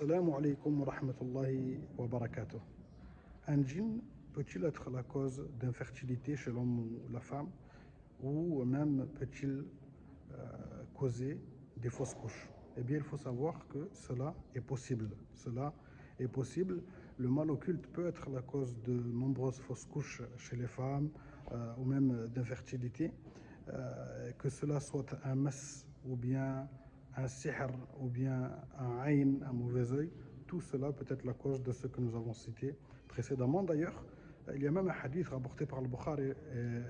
Assalamu alaikum wa rahmatullahi wa barakatuh. Un djinn peut-il être la cause d'infertilité chez l'homme ou la femme, ou même peut-il causer des fausses couches? Eh bien, il faut savoir que cela est possible. Cela est possible. Le mal occulte peut être la cause de nombreuses fausses couches chez les femmes, ou même d'infertilité. Que cela soit un mas ou bien un sihr ou bien un ayn, un mauvais œil, tout cela peut être la cause de ce que nous avons cité précédemment. D'ailleurs, il y a même un hadith rapporté par le Bukhari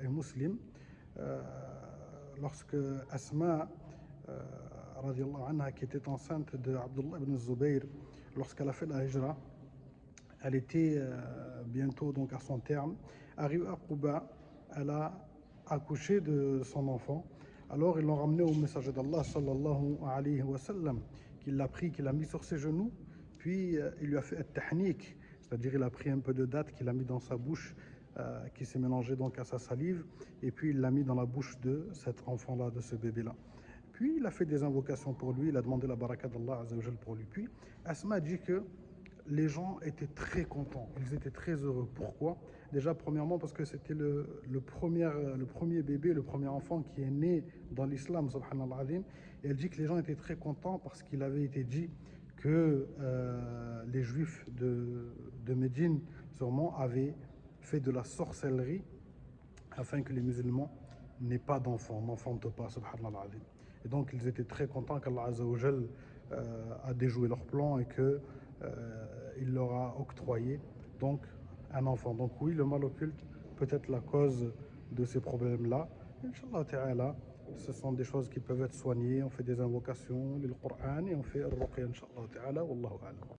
et Muslim, lorsque Asma, radiallahu anha, qui était enceinte de Abdullah ibn Zubayr, lorsqu'elle a fait la hijra, elle était bientôt donc à son terme. Arrivée à Quba, elle a accouché de son enfant. Alors ils l'ont ramené au messager d'Allah sallallahu alayhi wa sallam, qui l'a pris, qui l'a mis sur ses genoux, puis il lui a fait at-tahnik, c'est-à-dire il a pris un peu de date qu'il a mis dans sa bouche, qui s'est mélangé donc à sa salive, et puis il l'a mis dans la bouche de cet enfant-là, de ce bébé-là. Puis il a fait des invocations pour lui, il a demandé la baraka d'Allah Azza wa Jal pour lui. Puis Asma dit que les gens étaient très contents, ils étaient très heureux. Pourquoi? Déjà, premièrement, parce que c'était le premier bébé, le premier enfant qui est né dans l'islam, subhanallah alim. Et elle dit que les gens étaient très contents parce qu'il avait été dit que les juifs de Médine, sûrement, avaient fait de la sorcellerie afin que les musulmans n'aient pas d'enfants, n'enfantent pas, subhanallah alim. Et donc, ils étaient très contents qu'Allah Azza wa Jal a déjoué leur plan et que il leur a octroyé donc un enfant. Donc oui, le mal occulte peut être la cause de ces problèmes-là. Inch'Allah ta'ala, ce sont des choses qui peuvent être soignées. On fait des invocations, le Coran, et on fait le ruqya, Inch'Allah ta'ala, wallahu a'lam.